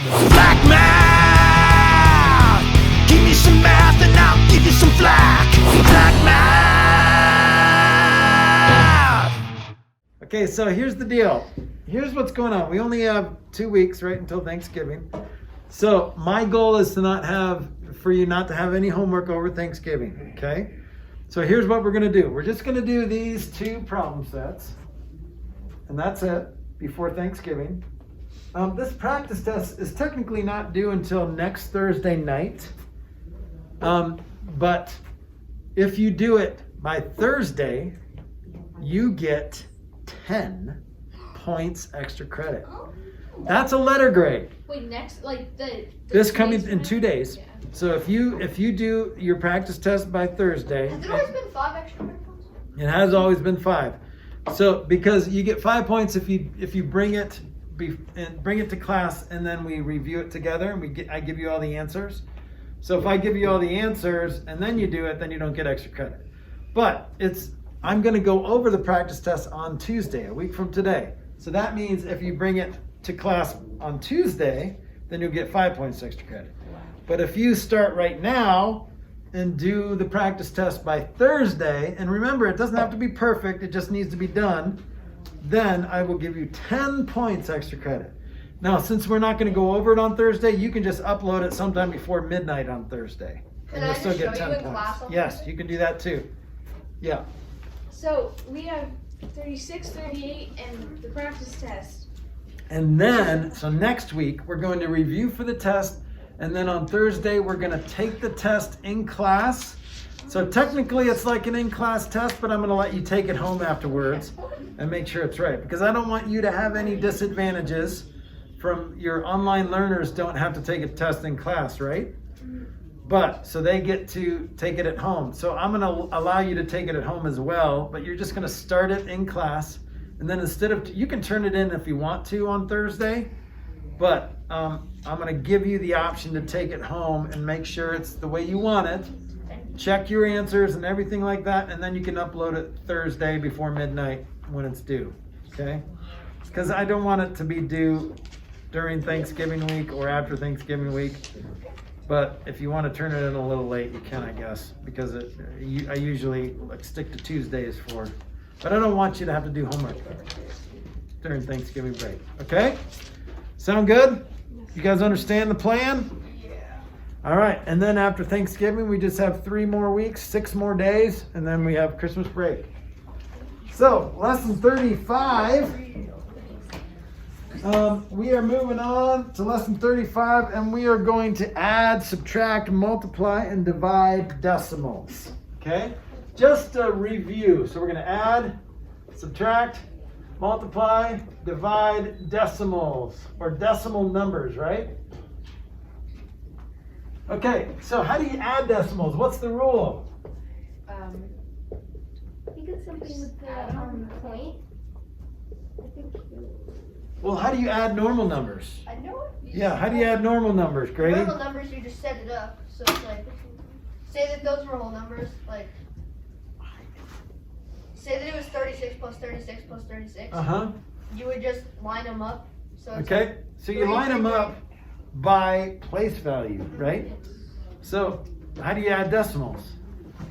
Flack math! Give me some math and I'll give you some flack. Flack math! Okay, so here's the deal. Here's what's going on. We only have 2 weeks, right, until Thanksgiving. So my goal is for you not to have any homework over Thanksgiving, okay? So here's what we're gonna do. We're just gonna do these 2 problem sets, and that's it, before Thanksgiving. This practice test is technically not due until next Thursday night, but if you do it by Thursday, you get 10 points extra credit. That's a letter grade. Wait, next, like This coming in 2 days. Yeah. So if you do your practice test by Thursday, Has there always been 5 extra credit points? it has always been 5. So because you get 5 points if you bring it to class and then we review it together and I give you all the answers. So if I give you all the answers and then you do it, then you don't get extra credit. But I'm going to go over the practice test on Tuesday, a week from today. So that means if you bring it to class on Tuesday, then you'll get 5 points extra credit. But if you start right now and do the practice test by Thursday, and remember, it doesn't have to be perfect, it just needs to be done, then I will give you 10 points extra credit. Now, since we're not going to go over it on Thursday, you can just upload it sometime before midnight on Thursday. Can I just show you in class on Yes, Thursday? you can do that too. Yeah. So we have 36, 38, and the practice test. And then, so next week, we're going to review for the test. And then on Thursday, we're going to take the test in class. So technically, it's like an in-class test, but I'm going to let you take it home afterwards and make sure it's right. Because I don't want you to have any disadvantages from your online learners don't have to take a test in class, right? But, so they get to take it at home. So I'm going to allow you to take it at home as well, but you're just going to start it in class. And then you can turn it in if you want to on Thursday, but I'm going to give you the option to take it home and make sure it's the way you want it. Check your answers and everything like that, and then you can upload it Thursday before midnight when it's due, okay? Because I don't want it to be due during Thanksgiving week or after Thanksgiving week. But if you want to turn it in a little late, you can, I guess, because I usually stick to Tuesdays for. But I don't want you to have to do homework during Thanksgiving break. Okay? Sound good? You guys understand the plan? Yeah. All right. And then after Thanksgiving, we just have 3 more weeks, 6 more days, and then we have Christmas break. So, lesson 35. We are moving on to lesson 35, and we are going to add, subtract, multiply, and divide decimals. Okay? Just a review. So we're going to add, subtract, multiply, divide decimals, or decimal numbers, right? Okay, so how do you add decimals? What's the rule? I think it's something with the point. I think. Well, how do you add normal numbers? I know it. Yeah, how do you add normal numbers, Grady? Normal numbers, you just set it up. So it's like, say that those were whole numbers, like, say that it was 36 plus 36 plus 36. Uh-huh. You would just line them up. So it's Okay, like so you line them up by place value, right? So how do you add decimals?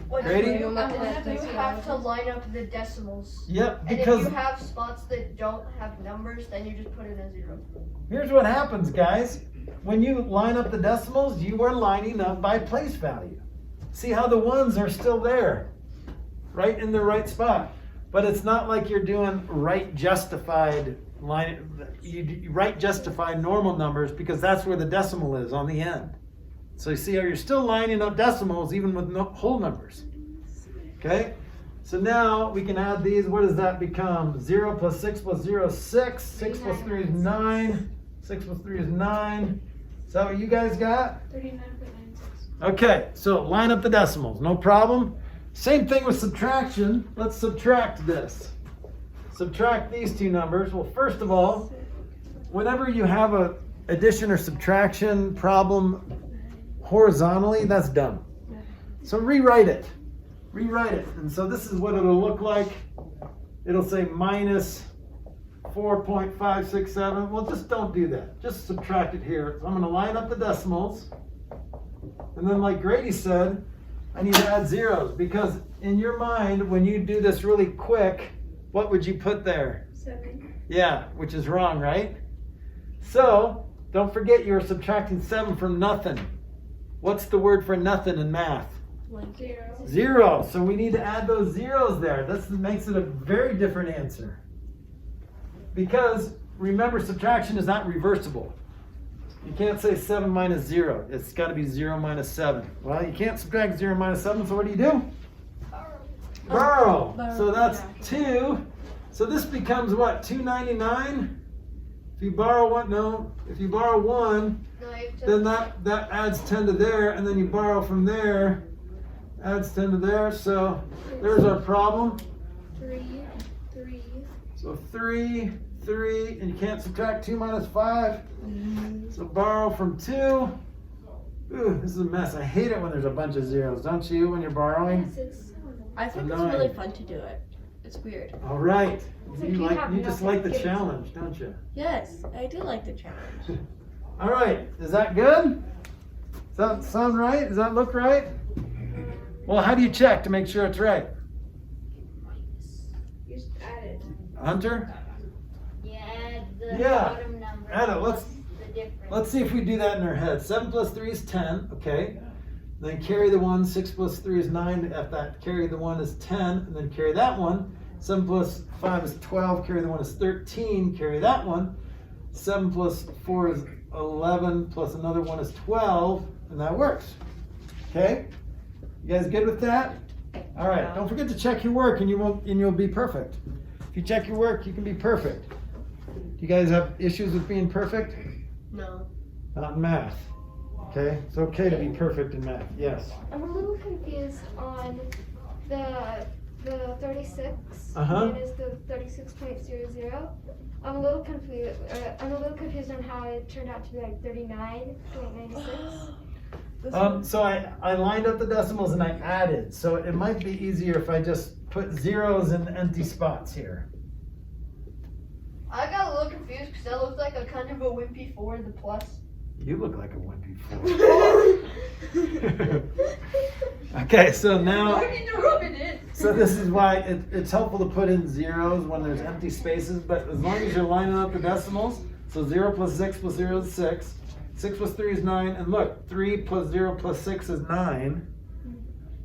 What Grady? you have to line up the decimals. Yep, And because if you have spots that don't have numbers, then you just put in a 0. here's what happens, guys. When you line up the decimals, you are lining up by place value. See how the ones are still there, right in the right spot. But it's not like you're doing right justified normal numbers, because that's where the decimal is on the end. So you see how you're still lining up decimals even with whole numbers. Okay? So now we can add these. What does that become? 0 plus 6 plus 0 is 6. 6 plus 3 is 9. 6 plus 3 is 9. Is that what you guys got? 39.96. Okay, so line up the decimals, no problem. Same thing with subtraction. Let's subtract this. Subtract these 2 numbers. Well, first of all, whenever you have a addition or subtraction problem horizontally, that's dumb. So rewrite it. Rewrite it. And so this is what it'll look like. It'll say minus 4.567. Well, just don't do that. Just subtract it here. So I'm going to line up the decimals. And then like Grady said, I need to add zeros because in your mind, when you do this really quick, what would you put there? 7. Yeah, which is wrong, right? So don't forget you're subtracting 7 from nothing. What's the word for nothing in math? 0. 0. So we need to add those zeros there. This makes it a very different answer. Because remember, subtraction is not reversible. You can't say 7 minus 0. It's got to be 0 minus 7. Well, you can't subtract 0 minus 7, so what do? Borrow. So that's 2. So this becomes what? 299? If you borrow one, no. If you borrow 1, then that adds 10 to there, and then you borrow from there, adds 10 to there. So there's our problem. 3. So 3, and you can't subtract 2 minus 5. So borrow from 2. Ooh, this is a mess. I hate it when there's a bunch of zeros, don't you, when you're borrowing? I think it's Annoying. really fun to do it. It's weird. All right. like You you have just nothing like the to do. challenge, don't you? Yes, I do like the challenge. All right. Is that good? Does that sound right? Does that look right? Well, how do you check to make sure it's right? You just add it. Hunter? Yeah, the Yeah. bottom number. Add it. What's the difference? Let's see if we do that in our head. 7 plus 3 is 10. Okay. Then carry the 1. 6 plus 3 is 9. At that, carry the 1 is 10. And then carry that one. 7 plus 5 is 12. Carry the 1 is 13. Carry that one. 7 plus 4 is 11. Plus another 1 is 12. And that works. Okay? You guys good with that? All right. Don't forget to check your work, and you'll be perfect. If you check your work, you can be perfect. Do you guys have issues with being perfect? No. Not in math. Okay? It's okay to be perfect in math. Yes. I'm a little confused on the 36 Uh-huh. minus the 36.00. I'm a little confused. I'm a little confused on how it turned out to be like 39.96. So I lined up the decimals and I added. So it might be easier if I just put zeros in empty spots here. I got a little confused because that looked like a kind of a wimpy 4, the plus. You look like a wimpy fool. Okay, so now, need to rub it in. so this is why it's helpful to put in zeros when there's empty spaces, but as long as you're lining up the decimals, so 0 plus 6 plus 0 is 6, 6 plus 3 is 9, and look, 3 plus 0 plus 6 is 9.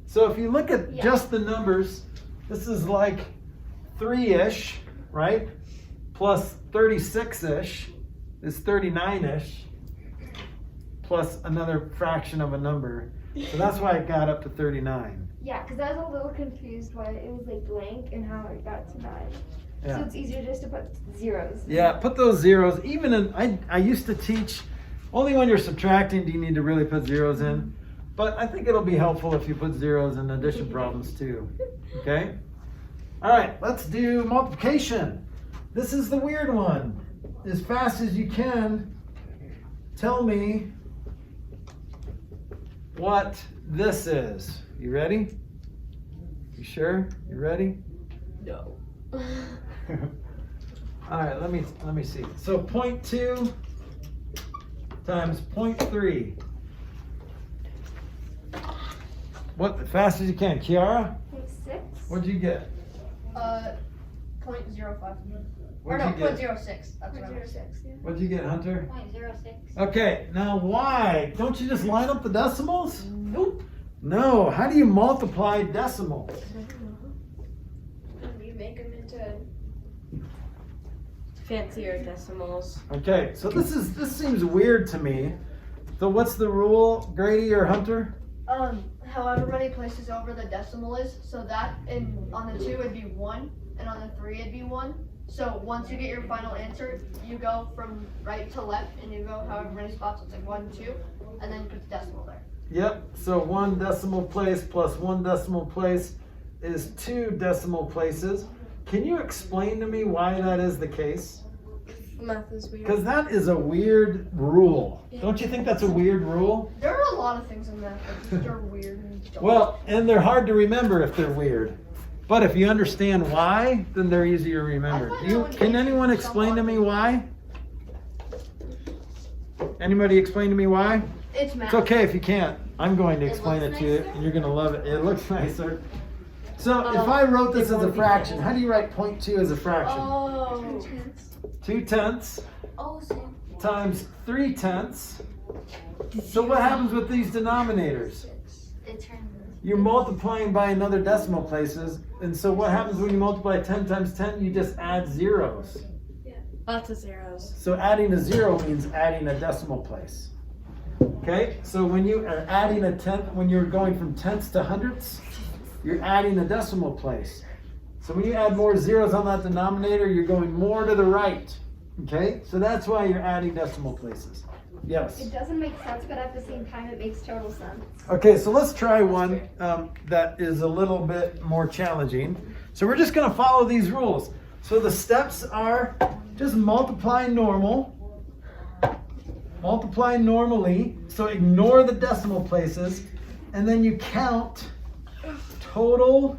So if you look at just the numbers, this is like 3-ish, right? Plus 36-ish is 39-ish, plus another fraction of a number. So that's why it got up to 39. Yeah, because I was a little confused why it was like blank and how it got to 9. So Yeah. it's easier just to put zeros. Yeah, put those zeros, even in, I used to teach, only when you're subtracting do you need to really put zeros in. But I think it'll be helpful if you put zeros in addition problems too, okay? All right, let's do multiplication. This is the weird one. As fast as you can, tell me what this is. You ready? You sure? You ready? No. All right, let me see. So 0.2 times 0.3. What, as fast as you can. Kiara, 0.6. what'd you get? 0.05. Or What'd no, you get? 0.06. That's what I meant. 0.06, yeah. What'd you get, Hunter? 0.06. Okay, now why? Don't you just line up the decimals? Nope. No, how do you multiply decimals? You make them into Fancier decimals. Okay, so this seems weird to me. So what's the rule, Grady or Hunter? However many places over the decimal is, so that on the 2 it'd be 1, and on the 3 it'd be 1. So once you get your final answer, you go from right to left, and you go however many spots. It's like 1, 2, and then you put the decimal there. Yep, so 1 decimal place plus 1 decimal place is 2 decimal places. Can you explain to me why that is the case? Math is weird. Because that is a weird rule. Don't you think that's a weird rule? There are a lot of things in math that just are weird and dumb. Well, and they're hard to remember if they're weird. But if you understand why, then they're easier to remember. Can anyone explain to me why? Anybody explain to me why? It's math. It's okay if you can't. I'm going to explain it to you, and you're going to love it. It looks nicer. So if I wrote this as a fraction, how do you write 0.2 as a fraction? Oh. 2/10 Oh, same. times 3/10. So what happens with these denominators? It turns. You're multiplying by another decimal places, and so what happens when you multiply 10 times 10? You just add zeros. Lots of zeros. So adding a zero means adding a decimal place. Okay, so when you are adding a tenth, when you're going from tenths to hundredths, you're adding a decimal place. So when you add more zeros on that denominator, you're going more to the right. Okay, so that's why you're adding decimal places. Yes. It doesn't make sense, but at the same time, it makes total sense. Okay, so let's try one that is a little bit more challenging. So we're just going to follow these rules. So the steps are just multiply normal. Multiply normally, so ignore the decimal places, and then you count total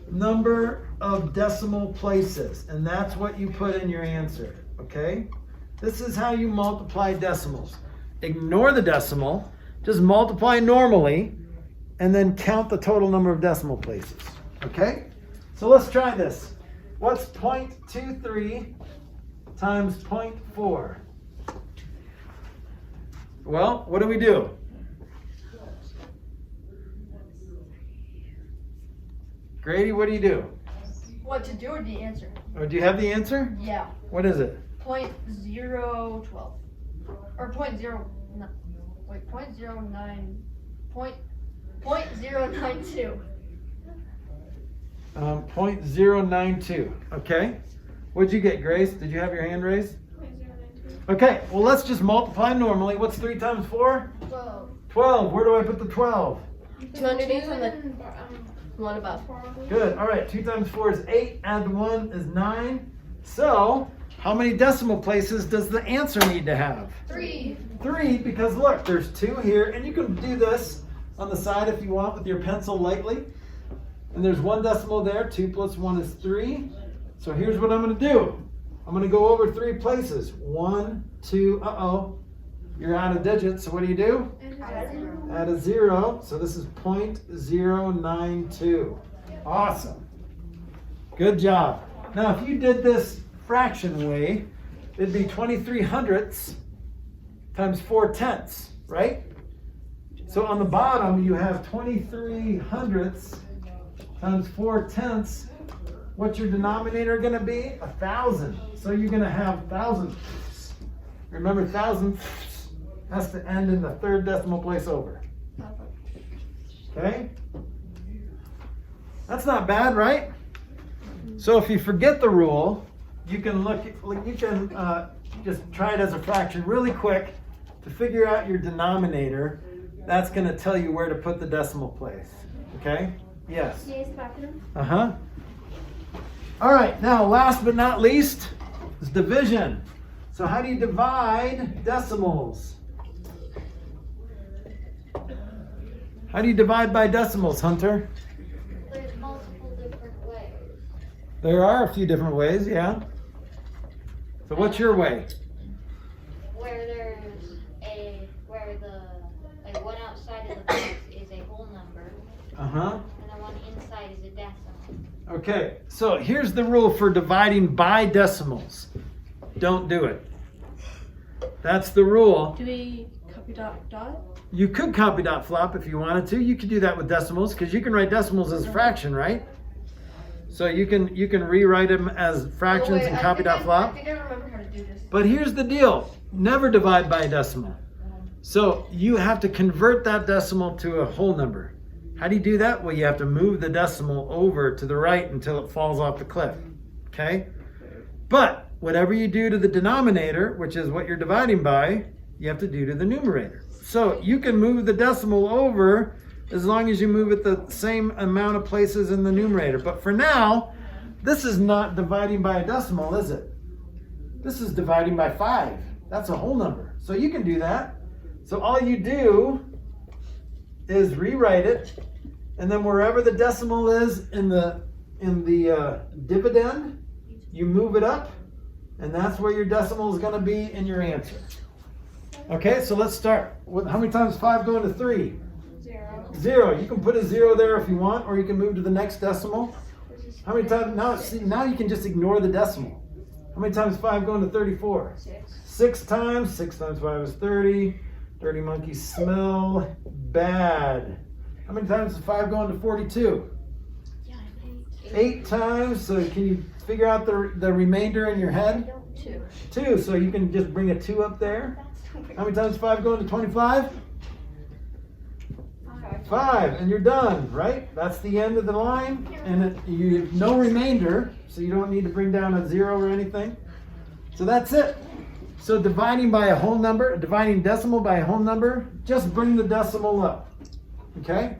number of decimal places, and that's what you put in your answer, okay? This is how you multiply decimals. Ignore the decimal, just multiply normally, and then count the total number of decimal places, okay? So let's try this. What's 0.23 times 0.4? Well, what do we do? Grady, what do you do? What to do or the answer? Or do you have the answer? Yeah. What is it? 0.012. Or 0.0, no, wait, 0.09, 0.092. 0.092. Okay. What'd you get, Grace? Did you have your hand raised? Okay, well, let's just multiply normally. What's 3 times 4? 12. 12. Where do I put the 12? 2 underneath and the one above. Good. All right, 2 times 4 is 8. Add the 1 is 9. So, how many decimal places does the answer need to have? 3. 3, because look, there's 2 here, and you can do this on the side if you want with your pencil lightly. And there's 1 decimal there. 2 plus 1 is 3. So here's what I'm going to do. I'm going to go over 3 places. 1, 2, you're out of digits, so what do you do? Add a 0. So this is 0.092. Awesome. Good job. Now, if you did this fraction way, it'd be 23 hundredths times 4 tenths, right? So on the bottom, you have 23 hundredths times 4 tenths. What's your denominator going to be? 1,000. So you're going to have thousandths. Remember, thousandths has to end in the 3rd decimal place over. Okay? That's not bad, right? So if you forget the rule, you can just try it as a fraction really quick to figure out your denominator. That's going to tell you where to put the decimal place. Okay? Yes. Yes, bathroom. Uh-huh. All right, now last but not least is division. So how do you divide decimals? How do you divide by decimals, Hunter? There's multiple different ways. There are a few different ways, yeah. So what's your way? Where the one outside of the box is a whole number, Uh-huh. and the one inside is a decimal. Okay, so here's the rule for dividing by decimals. Don't do it. That's the rule. Do we copy dot? You could copy dot flop if you wanted to. You could do that with decimals because you can write decimals as a fraction, right? So you can rewrite them as fractions and copy dot flop. I think I remember how to do this. But here's the deal. Never divide by a decimal. So you have to convert that decimal to a whole number. How do you do that? Well, you have to move the decimal over to the right until it falls off the cliff. Okay? But whatever you do to the denominator, which is what you're dividing by, you have to do to the numerator. So you can move the decimal over as long as you move it the same amount of places in the numerator. But for now, this is not dividing by a decimal, is it? This is dividing by 5. That's a whole number. So you can do that. So all you do is rewrite it and then wherever the decimal is in the dividend, you move it up, and that's where your decimal is going to be in your answer. Okay, so let's start. How many times 5 go into 3? 0. 0. You can put a 0 there if you want, or you can move to the next decimal. How many times? Now, see, now you can just ignore the decimal. How many times 5 go into 34? 6. 6 times. 6 times 5 is 30. Dirty monkeys smell bad. How many times does 5 go into 42? 8 times. So can you figure out the remainder in your head? 2. 2. So you can just bring a 2 up there. How many times 5 go into 25? 5. And you're done, right? That's the end of the line. And you have no remainder, so you don't need to bring down a 0 or anything. So that's it. So dividing by a whole number, dividing decimal by a whole number, just bring the decimal up. Okay?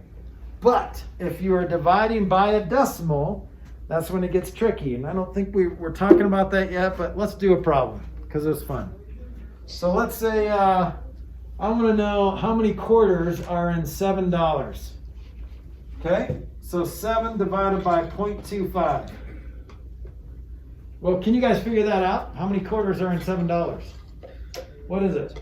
But if you are dividing by a decimal, that's when it gets tricky. And I don't think we're talking about that yet, but let's do a problem because it's fun. So let's say I want to know how many quarters are in $7. Okay? So 7 divided by 0.25. Well, can you guys figure that out? How many quarters are in $7? What is it?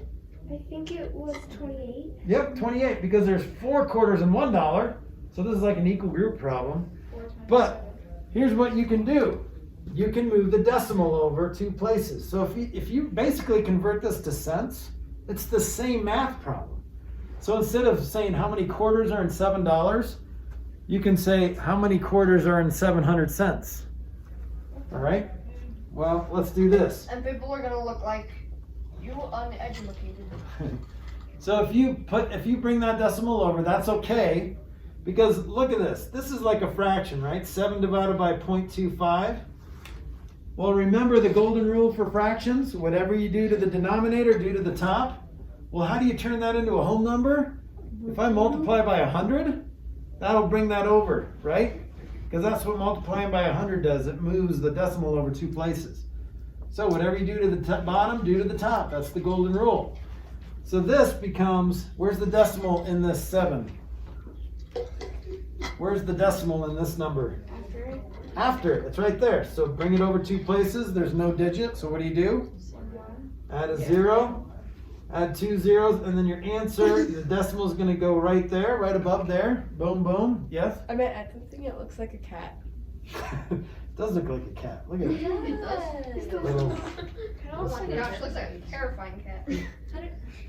I think it was 28. Yep, 28, because there's 4 quarters in $1. So this is like an equal group problem. But here's what you can do. You can move the decimal over 2 places. So if you basically convert this to cents, it's the same math problem. So instead of saying how many quarters are in $7, you can say how many quarters are in 700 cents. All right? Well, let's do this. And people are gonna look like you uneducated. So if you bring that decimal over, that's okay. Because look at this. This is like a fraction, right? 7 divided by 0.25. Well, remember the golden rule for fractions? Whatever you do to the denominator, do to the top. Well, how do you turn that into a whole number? If I multiply by 100, that'll bring that over, right? Because that's what multiplying by 100 does. It moves the decimal over 2 places. So whatever you do to the bottom, do to the top. That's the golden rule. So this becomes, where's the decimal in this 7? Where's the decimal in this number? After. It's right there. So bring it over 2 places. There's no digit. So what do? Add a 0. Add 2 zeros. And then your answer, the decimal is going to go right there, right above there. Boom, boom. Yes? I mean, I think it looks like a cat. It does look like a cat. Look at it. It does. Little- Oh my gosh, looks like a terrifying cat.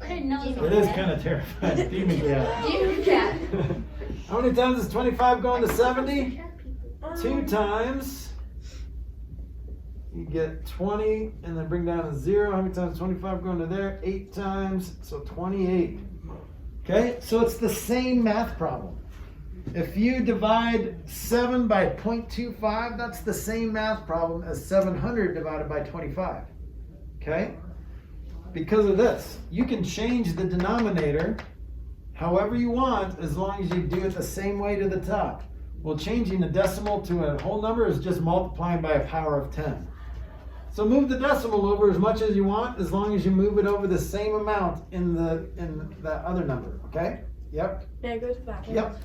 I didn't know. It is kind of terrifying. Demon cat. Demon cat. How many times is 25 going to 70? 2 times. You get 20 and then bring down a 0. How many times 25 going to there? 8 times. So 28. Okay, so it's the same math problem. If you divide 7 by 0.25, that's the same math problem as 700 divided by 25. Okay? Because of this, you can change the denominator however you want as long as you do it the same way to the top. Well, changing the decimal to a whole number is just multiplying by a power of 10. So move the decimal over as much as you want, as long as you move it over the same amount in that other number. Okay? Yep. Yeah, it goes back. Yep.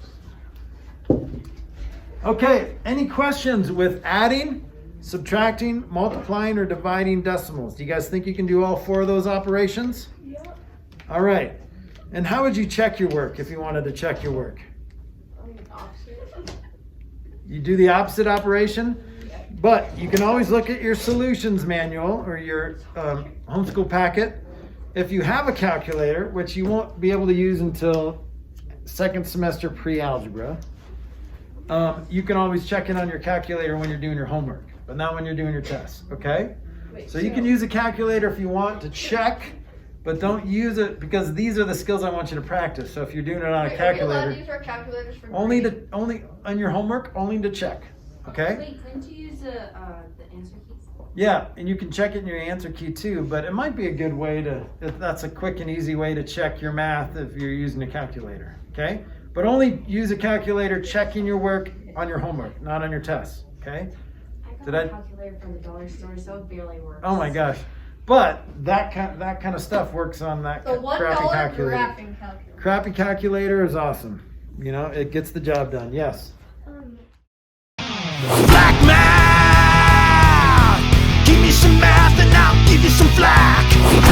Okay, any questions with adding, subtracting, multiplying, or dividing decimals? Do you guys think you can do all 4 of those operations? Yep. All right. And how would you check your work if you wanted to check your work? You do the opposite operation, but you can always look at your solutions manual or your homeschool packet. If you have a calculator, which you won't be able to use until 2nd semester pre-algebra, you can always check it on your calculator when you're doing your homework, but not when you're doing your tests, okay? So you can use a calculator if you want to check, but don't use it because these are the skills I want you to practice. So if you're doing it on a Wait, are we allowed calculator, to use our calculators for only grading? on your homework, only to check, okay? Wait, couldn't you use the answer keys? Yeah, and you can check it in your answer key too, but it might be a good way that's a quick and easy way to check your math if you're using a calculator, okay? But only use a calculator checking your work on your homework, not on your tests, okay? I got a calculator from the dollar store, so it barely works. Oh my gosh. But that kind of stuff works on that The crappy $1 calculator. graphing calculator. Crappy calculator is awesome. You know, it gets the job done. Yes. Flack math. Give me some math and I'll give you some flack.